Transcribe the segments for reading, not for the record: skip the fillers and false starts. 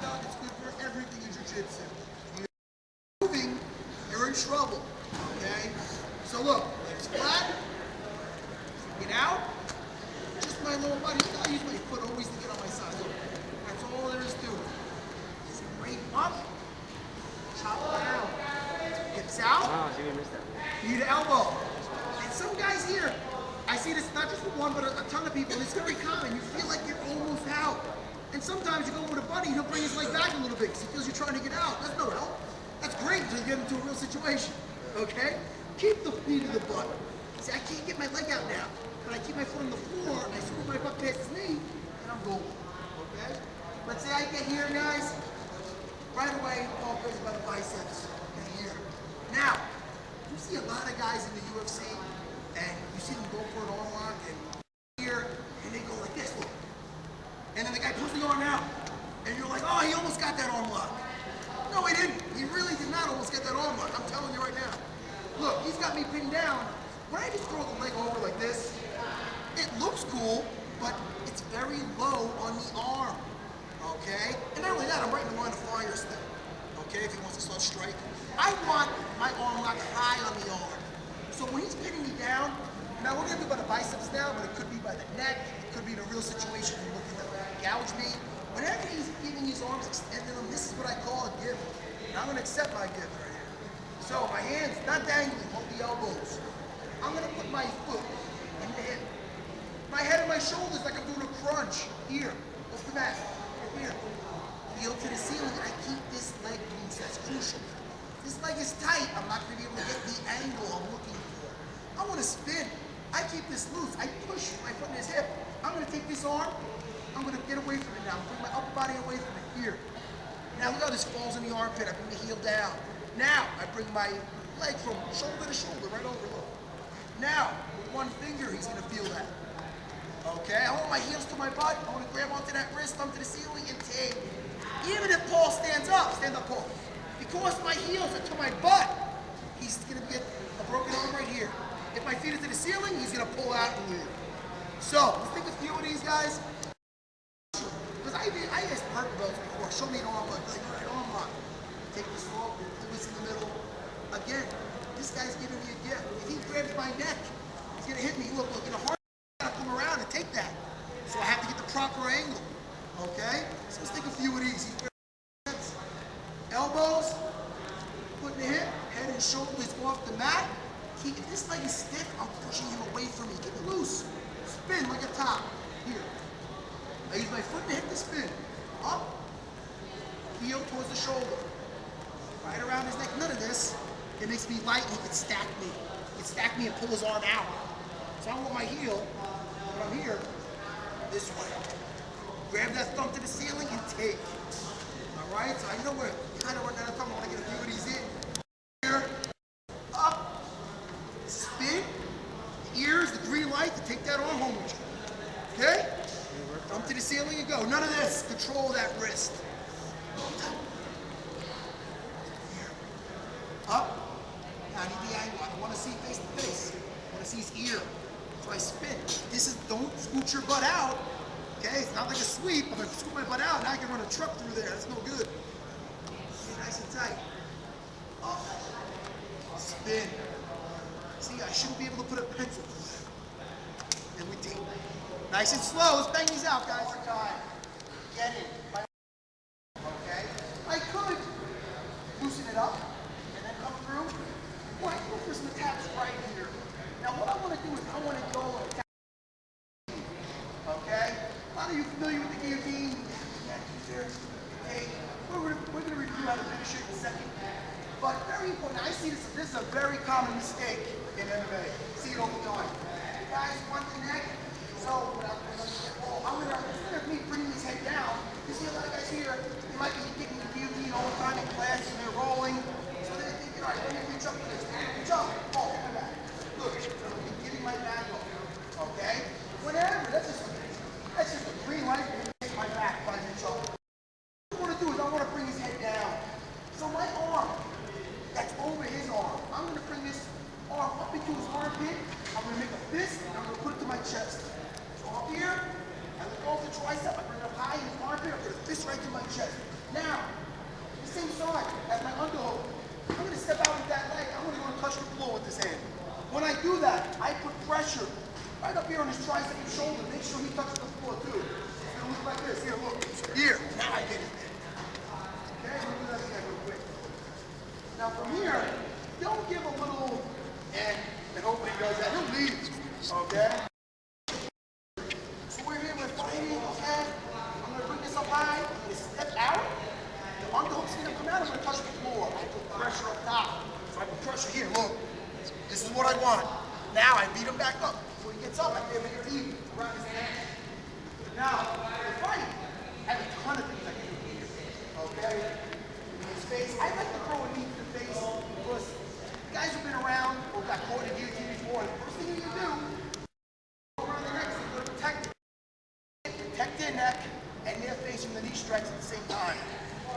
It's good for everything in jiu-jitsu. You're moving, you're in trouble. Okay? So look, legs flat, get out. Just my lower body. I use my foot always to get on my side. Look, that's all there is to it. Straight up, chop down. Hips out. Wow, I think I missed that. Knee to elbow. And some guys here, I see this not just with one, but a ton of people, and it's very common. You feel like you're almost out. And sometimes you go with a buddy, he'll bring his leg back a little bit because he feels you're trying to get out. That's no help. That's great until you get into a real situation. Okay? Keep the knee to the butt. See, I can't get my leg out now, but I keep my foot on the floor, and I scoop my butt past his knee, and I'm golden. Okay? Let's say I get here, guys. Right away, ball goes by the biceps. And here. Now, you see a lot of guys in the UFC, and you see them go for an arm lock, and here, and they go like this, look. And then the guy pulls the arm out, and you're like, oh, he almost got that arm lock. No, he didn't. He really did not almost get that arm lock. I'm telling you right now. Look, he's got me pinned down. When I just throw the leg over like this, it looks cool, but it's very low on the arm. Okay? And not only that, I'm right in the line of fire still. Okay, if he wants to start striking. I want my arm locked high on the arm. So when he's pinning me down, now we're gonna do by the biceps now, but it could be by the neck, it could be in a real situation where looking to gouge me. Whenever he's giving his arms, extending them, this is what I call a gift. And I'm gonna accept my gift right here. So my hands, not dangling, hold the elbows. I'm gonna put my foot in the hip. My head and my shoulders like I'm doing a crunch. Here, off the mat, right here. Heel to the ceiling, and I keep this leg loose, that's crucial. This leg is tight, I'm not gonna be able to get the angle I'm looking for. I wanna spin. I keep this loose. I push my foot in his hip. I'm gonna take this arm. I'm gonna get away from it now. Bring my upper body away from it. Here. Now look how this falls in the armpit. I bring the heel down. Now I bring my leg from shoulder to shoulder, right over. Look. Now with one finger, he's gonna feel that. Okay. I want my heels to my butt. I want to grab onto that wrist, thumb to the ceiling, and take. Even if Paul stands up, stand up, Paul. Because my heels are to my butt, he's gonna get a broken arm right here. If my feet are to the ceiling, he's gonna pull out and leave. So, let's take a few of these guys. Because I asked purple belts before, show me an arm lock. Like, all right, arm lock. Take this off, do this in the middle. Again, this guy's giving me a gift. If he grabs my neck, he's gonna hit me. Look, in a hard, I gotta come around and take that. So I have to get the proper angle. Okay? So let's take a few of these. Elbows, put in the hip, head and shoulders go off the mat. If this leg is stiff, I'm pushing him away from me. Keep it loose. Spin like a top. Here. I use my foot to hit the spin. Up. Heel towards the shoulder. Right around his neck. None of this. It makes me light and he can stack me. He can stack me and pull his arm out. So I want my heel, when I'm here, this way. Grab that thumb to the ceiling and take. Alright? So I know we're kind of working on a thumb. I want to get a few of these in. Here. Up. Spin, the ears, the green light to take that arm home with you. Okay? Thumb to the ceiling and go. None of this. Control that wrist. Here. Up. Now I need the angle. I don't want to see face to face. I want to see his ear. So I spin. This is, don't scoot your butt out. Okay? It's not like a sweep. I'm going to scoot my butt out. Now I can run a truck through there. That's no good. Stay nice and tight. Up. Spin. See, I shouldn't be able to put a pencil through there. And we take nice and slow. Let's bang these out, guys. One time. Get it. Okay? I could loosen it up and then come through. Well, I go for some attacks right here. Now, what I want to do is I want to go and attack. Okay? A lot of you familiar with the guillotine? Okay. We're going to review how to finish it in a second. But very important, I see this is a very common mistake in MMA. I see it all the time. You guys want the neck, so instead of me bringing his head down, you see a lot of guys here, they might be getting the guillotine all the time in class and they're rolling. So they think, all right, let me reach up to this. Reach up, oh, my back. Look, I'm getting my back off. Okay? Whatever, that's just a green light to hit my back by reach up. What I want to do is I want to bring his head down. So my arm, that's over his arm. I'm going to bring this arm up into his armpit. I'm going to make a fist, and I'm going to put it to my chest. his tricep and shoulder. Make sure he touches the floor too. It's gonna look like this. Here, look. Here. Now I get it. Okay, let me do that again real quick. Now from here, don't give a little and hope he does that. He'll leave. Okay? So we're here, we're fighting, okay? I'm gonna bring this up high, I'm gonna step out. The underhook's gonna come out, I'm gonna touch the floor. I put pressure up top. So I put pressure here, look. This is what I want. Now I beat him back up. When he gets up, I give him a deep around his neck. Now, the fight, I have a ton of things I can do here. Okay? In his face, I like to throw a knee to the face because guys who've been around or got caught in guillotine before, the first thing you do, go around the neck, so you're gonna protect their neck and their face from the knee strikes at the same time.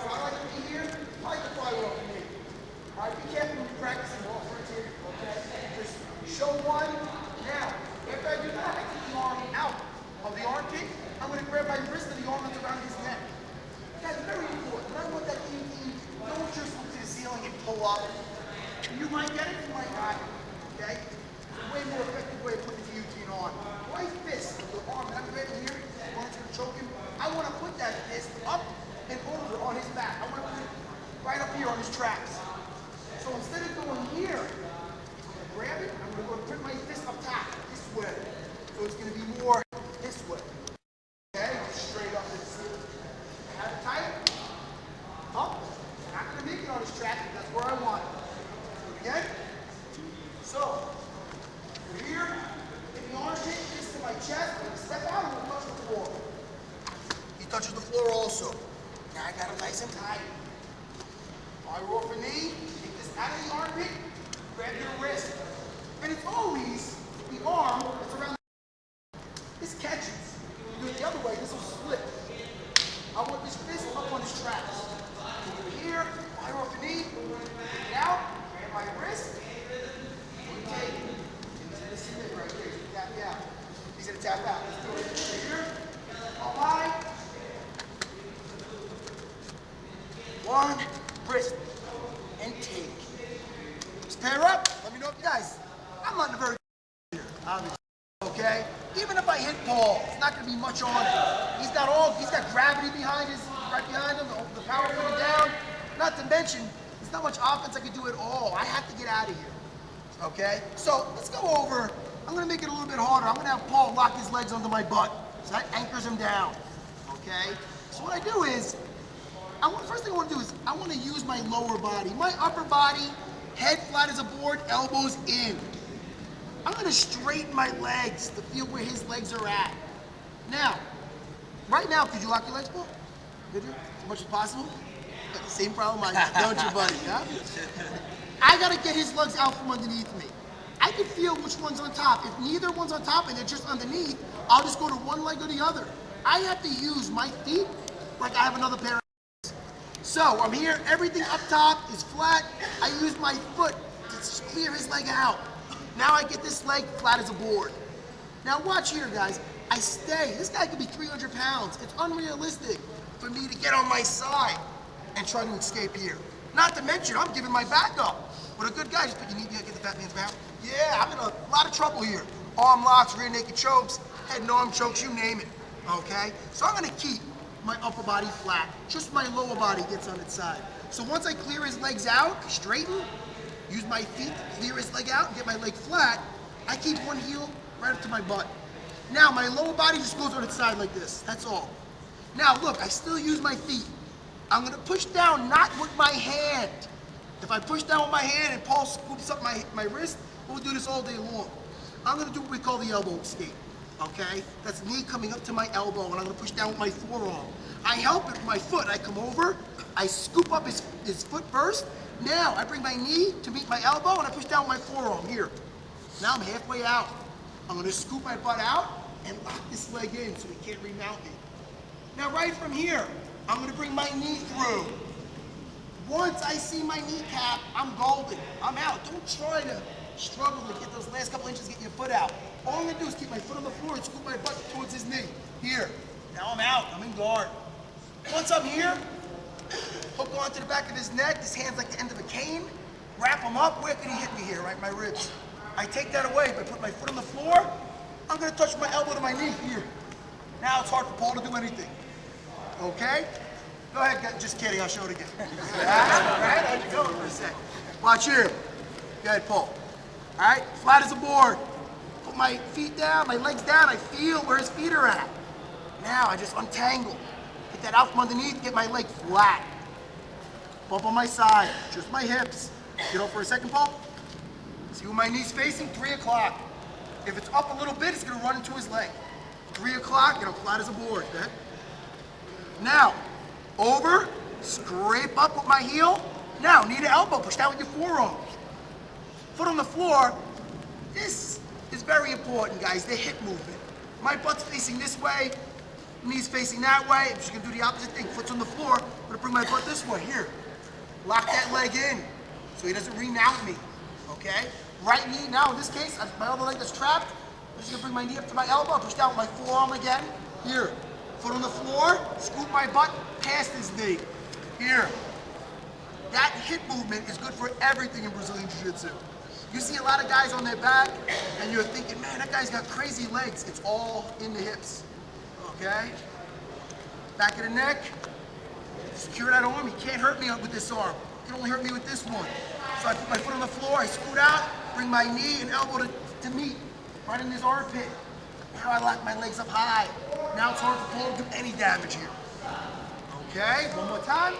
So I like to be here, I like to fly off the knee. All right, be careful when you're practicing off right here, okay? Just show one. Now, after I do that, I take the arm out of the armpit. I'm gonna grab my wrist and the arm that's around his neck. That's very important. When I want that guillotine, don't just look to the ceiling and pull up. You might get it, you might not, okay? It's a way more effective way to put the guillotine on. Right fist, the arm that I'm grabbing here, the arm's gonna choke him. I wanna put that fist up and over on his back. I wanna put it right up here on his traps. So instead of going here, I'm gonna grab it, I'm gonna go put my fist up top, this way. So it's gonna be more this way. Okay, straight up and have it tight, up. Not gonna make it on his trap, but that's where I want it. Again. So, we're here, hit the arm, hit this to my chest, I'm gonna step out, I'm gonna touch the floor. He touches the floor also. Now I got him nice and tight. I roll for knee, take this out of the armpit, grab your wrist. And it's always the arm that's around the this catches. Do it the other way, this will slip. I want this fist up on his traps. Over here, I roll for knee, take it out. My wrist, we take it. This is it right here. He's gonna tap me out. He's gonna tap out. Let's do it. Right here. All high. One, wrist, and take. Just pair up. Let me know if you guys. I'm not in a very good here, obviously. Okay? Even if I hit Paul, it's not gonna be much on it. He's got gravity behind right behind him, the power coming down. Not to mention, not much offense I can do at all. I have to get out of here. Okay? So let's go over. I'm gonna make it a little bit harder. I'm gonna have Paul lock his legs under my butt. So that anchors him down. Okay? So what I do is, first thing I want to do is I want to use my lower body. My upper body, head flat as a board, elbows in. I'm gonna straighten my legs to feel where his legs are at. Now, right now, could you lock your legs, Paul? Could you? As much as possible? Same problem I got, don't you, buddy? Huh? I gotta get his legs out from underneath me. I can feel which one's on top. If neither one's on top and they're just underneath, I'll just go to one leg or the other. I have to use my feet like I have another pair of legs. So I'm here, everything up top is flat. I use my foot to clear his leg out. Now I get this leg flat as a board. Now watch here, guys. I stay. This guy could be 300 pounds. It's unrealistic for me to get on my side and try to escape here. Not to mention, I'm giving my back up. But a good guy, just put your knee down, get the fat man's back. Yeah, I'm in a lot of trouble here. Arm locks, rear naked chokes, head and arm chokes, you name it. Okay? So I'm gonna keep my upper body flat. Just my lower body gets on its side. So once I clear his legs out, straighten, use my feet to clear his leg out and get my leg flat, I keep one heel right up to my butt. Now my lower body just goes on its side like this, that's all. Now look, I still use my feet. I'm gonna push down, not with my hand. If I push down with my hand and Paul scoops up my wrist, we'll do this all day long. I'm gonna do what we call the elbow escape, okay? That's knee coming up to my elbow and I'm gonna push down with my forearm. I help it with my foot, I come over, I scoop up his foot first. Now I bring my knee to meet my elbow and I push down with my forearm here. Now I'm halfway out. I'm gonna scoop my butt out and lock this leg in so he can't remount me. Now right from here, I'm gonna bring my knee through. Once I see my kneecap, I'm golden. I'm out. Don't try to struggle to get those last couple inches, get your foot out. All I'm gonna do is keep my foot on the floor and scoop my butt towards his knee. Here. Now I'm out. I'm in guard. Once I'm here, hook onto the back of his neck. His hand's like the end of a cane. Wrap him up. Where can he hit me here? Right, my ribs. I take that away by putting my foot on the floor I'm gonna touch my elbow to my knee here. Now it's hard for Paul to do anything. Okay? Go ahead, guys. Just kidding, I'll show it again. Alright, how'd you go for a sec? Watch here. Go ahead, Paul. Alright, flat as a board. Put my feet down, my legs down, I feel where his feet are at. Now I just untangle. Get that out from underneath, get my leg flat. Bump on my side, just my hips. Get up for a second, Paul. See where my knee's facing? 3 o'clock. If it's up a little bit, it's gonna run into his leg. 3 o'clock, get him flat as a board, okay? Now, over, scrape up with my heel. Now, knee to elbow, push down with your forearm. Foot on the floor. This is very important, guys, the hip movement. My butt's facing this way, knees facing that way. I'm just gonna do the opposite thing. Foot's on the floor, I'm gonna bring my butt this way, here. Lock that leg in, so he doesn't remount me, okay? Right knee, now in this case, my other leg that's trapped, I'm just gonna bring my knee up to my elbow, push down with my forearm again. Here, foot on the floor, scoop my butt past his knee. Here. That hip movement is good for everything in Brazilian Jiu-Jitsu. You see a lot of guys on their back, and you're thinking, man, that guy's got crazy legs. It's all in the hips, okay? Back of the neck, secure that arm. He can't hurt me with this arm. He can only hurt me with this one. So I put my foot on the floor, I scoot out, bring my knee and elbow to meet, right in his armpit. Now I lock my legs up high. Now it's hard for Paul to do any damage here. Okay, one more time.